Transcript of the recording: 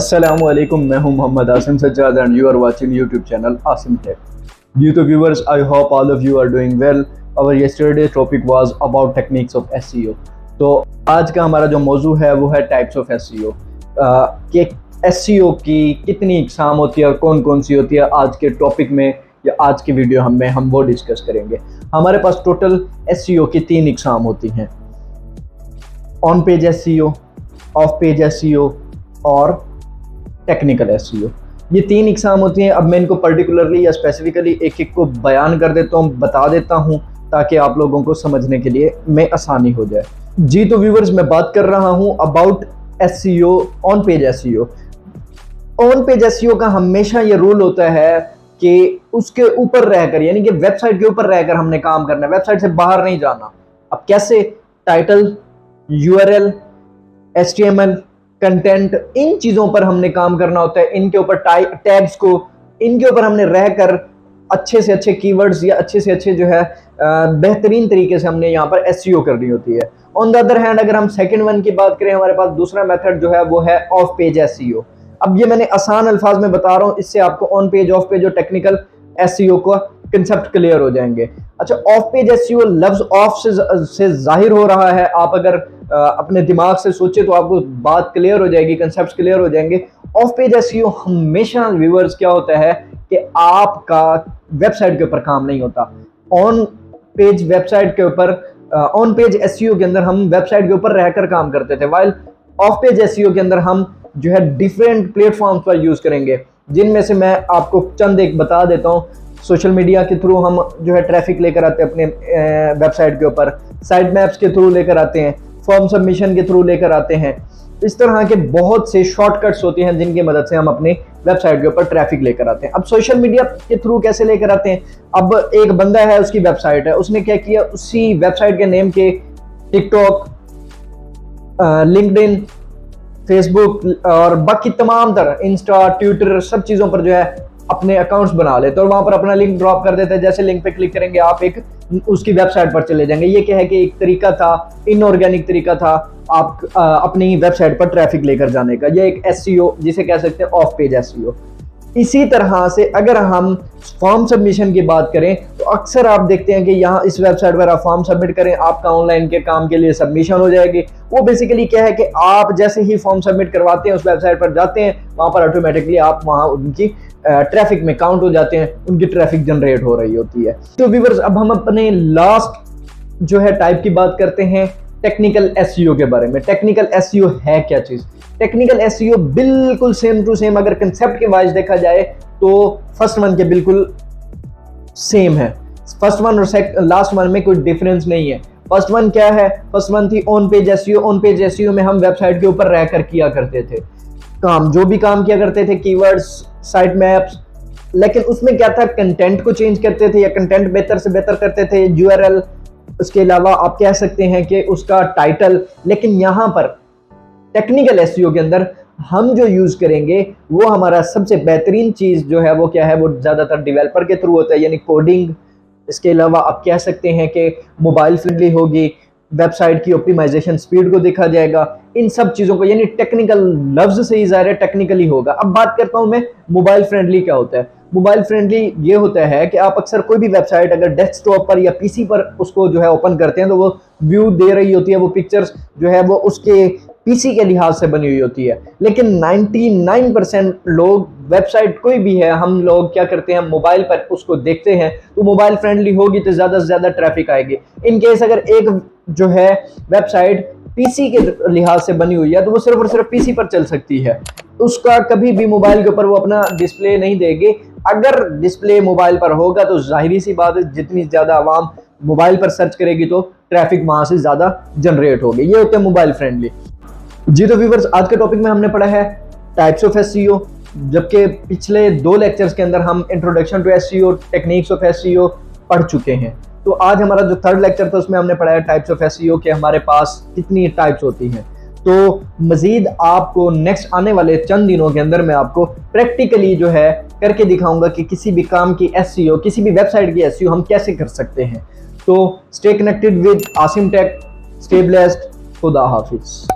Assalamualaikum, मैं हूं Mohammad Asim Sajjad and you are watching YouTube channel Asim Tech. Dear to viewers, I hope all of you are doing well. Our yesterday topic was about techniques of SEO. तो आज का हमारा जो मौजू है वो है टाइप्स ऑफ SEO कि SEO की कितनी इकसाम होती है और कौन कौन सी होती है। आज के टॉपिक में या आज की वीडियो में हम वो डिस्कस करेंगे। हमारे पास टोटल SEO की 3 इकसाम होती हैं, on page SEO, of page SEO और टेक्निकल SEO। ये 3 इकसाम होती हैं। अब मैं इनको पर्टिकुलरली या स्पेसिफिकली एक एक को बयान कर देता हूँ, बता देता हूँ ताकि आप लोगों को समझने के लिए में आसानी हो जाए। जी तो व्यूवर्स, मैं बात कर रहा हूँ about SEO, on page SEO। On page SEO का हमेशा ये रूल होता है कि उसके ऊपर रहकर, यानी कि वेबसाइट के ऊपर रहकर हमने काम करना है, वेबसाइट से बाहर नहीं जाना। अब कैसे? टाइटल, URL, HTML, कंटेंट, इन चीज़ों पर हमने काम करना होता है। इनके ऊपर टैग्स को, इनके ऊपर हमने रहकर अच्छे से अच्छे कीवर्ड्स या अच्छे से अच्छे जो है बेहतरीन तरीके से हमने यहाँ पर SEO करनी होती है। ऑन द अदर हैंड अगर हम सेकंड वन की बात करें, हमारे पास दूसरा मेथड जो है वो है ऑफ पेज SEO। अब ये मैंने आसान अल्फाज में बता रहा हूँ, इससे आपको ऑन पेज, ऑफ पेज और टेक्निकल SEO का कंसेप्ट क्लियर हो जाएंगे। अच्छा, ऑफ पेज SEO लफ्ज ऑफ से जाहिर हो रहा है। आप अगर अपने दिमाग से सोचे तो आपको बात क्लियर हो जाएगी, कंसेप्ट क्लियर हो जाएंगे। ऑफ पेज SEO हमेशा व्यूअर्स क्या होता है कि आपका वेबसाइट के ऊपर काम नहीं होता। ऑन पेज वेबसाइट के ऊपर, ऑन पेज SEO के अंदर हम वेबसाइट के ऊपर रहकर काम करते थे, वाइल ऑफ पेज SEO के अंदर हम जो है डिफरेंट प्लेटफॉर्म्स पर यूज करेंगे, जिनमें से मैं आपको चंद एक बता देता हूँ। सोशल मीडिया के थ्रू हम जो है ट्रैफिक लेकर आते हैं अपने वेबसाइट के ऊपर, साइट मैप्स के थ्रू लेकर आते हैं, फॉर्म सबमिशन के थ्रू लेकर आते हैं। इस तरह के बहुत से शॉर्टकट्स होते हैं जिनकी मदद से हम अपने वेबसाइट के ऊपर ट्रैफिक लेकर आते हैं। अब सोशल मीडिया के थ्रू कैसे लेकर आते हैं? अब एक बंदा है, उसकी वेबसाइट है, उसने क्या किया, उसी वेबसाइट के नेम के टिकटॉक, लिंक्डइन, फेसबुक और बाकी तमाम तरह, इंस्टा, ट्विटर, सब चीज़ों पर जो है अपने अकाउंट्स बना लेते हैं और वहां पर अपना लिंक ड्रॉप कर देते हैं। जैसे लिंक पे क्लिक करेंगे आप एक उसकी वेबसाइट पर चले जाएंगे। ये क्या है कि एक तरीका था, इनऑर्गेनिक तरीका था आप अपनी वेबसाइट पर ट्रैफिक लेकर जाने का। ये एक SEO जिसे कह सकते हैं ऑफ पेज SEO। इसी तरह से अगर हम फॉर्म सबमिशन की बात करें तो अक्सर आप देखते हैं कि यहाँ इस वेबसाइट पर आप फॉर्म सबमिट करें, आपका ऑनलाइन के काम के लिए सबमिशन हो जाएगी। वो बेसिकली क्या है कि आप जैसे ही फॉर्म सबमिट करवाते हैं, उस वेबसाइट पर जाते हैं, वहाँ पर ऑटोमेटिकली आप वहाँ उनकी ट्रैफिक में काउंट हो जाते हैं, उनकी ट्रैफिक जनरेट हो रही होती है। तो व्यूअर्स, अब हम अपने लास्ट जो है टाइप की बात करते हैं टेक्निकल SEO के बारे में। टेक्निकल SEO है क्या चीज़? टेक्निकल SEO बिल्कुल सेम टू सेम अगर कंसेप्ट के वाइज देखा जाए तो फर्स्ट वन के बिल्कुल सेम है। फर्स्ट वन और लास्ट वन में कोई डिफरेंस नहीं है। फर्स्ट वन क्या है? फर्स्ट वन थी on page SEO। On page SEO में हम वेबसाइट के ऊपर रहकर किया करते थे काम, जो भी काम किया करते थे, कीवर्ड्स, साइट मैप्स, लेकिन उसमें क्या था, कंटेंट को चेंज करते थे या कंटेंट बेहतर से बेहतर करते थे, URL, उसके अलावा आप कह सकते हैं कि उसका टाइटल। लेकिन यहाँ पर टेक्निकल SEO के अंदर हम जो यूज करेंगे वो हमारा सबसे बेहतरीन चीज जो है वो क्या है, वो ज्यादातर डेवलपर के थ्रू होता है, यानी कोडिंग। इसके अलावा आप कह सकते हैं कि मोबाइल फ्रेंडली होगी, वेबसाइट की ऑप्टिमाइजेशन स्पीड को देखा जाएगा, इन सब चीज़ों को, यानी टेक्निकल लफ्ज से ही ज़ाहिर है टेक्निकली होगा। अब बात करता हूं मैं मोबाइल फ्रेंडली क्या होता है। मोबाइल फ्रेंडली ये होता है कि आप अक्सर कोई भी वेबसाइट अगर डेस्कटॉप पर या PC पर उसको जो है ओपन करते हैं तो वो व्यू दे रही होती है, वो पिक्चर्स जो है वो उसके PC के लिहाज से बनी हुई होती है। लेकिन 99% लोग वेबसाइट कोई भी है, हम लोग क्या करते हैं, मोबाइल पर उसको देखते हैं। तो मोबाइल फ्रेंडली होगी तो ज़्यादा से ज़्यादा ट्रैफिक आएगी। इन केस अगर एक जो है वेबसाइट PC के लिहाज से बनी हुई है तो वो सिर्फ और सिर्फ PC पर चल सकती है, उसका कभी भी मोबाइल के ऊपर वो अपना डिस्प्ले नहीं देगी। अगर डिस्प्ले मोबाइल पर होगा तो जाहिर सी बात है, जितनी ज़्यादा आवाम मोबाइल पर सर्च करेगी तो ट्रैफिक वहाँ से ज़्यादा जनरेट होगी। ये होते हैं मोबाइल फ्रेंडली। जी तो व्यूवर्स, आज के टॉपिक में हमने पढ़ा है टाइप्स ऑफ SEO, जबकि पिछले 2 लेक्चर्स के अंदर हम introduction to SEO, techniques of SEO पढ़ चुके हैं। तो आज हमारा जो थर्ड लेक्चर था उसमें हमने पढ़ा है टाइप्स ऑफ SEO के हमारे पास कितनी टाइप्स होती हैं। तो मजीद आपको नेक्स्ट आने वाले चंद दिनों के अंदर मैं आपको प्रैक्टिकली जो है करके दिखाऊंगा कि किसी भी काम की SEO, किसी भी वेबसाइट की SEO हम कैसे कर सकते हैं। तो stay connected with Asim tech, stay blessed, खुदा हाफिज।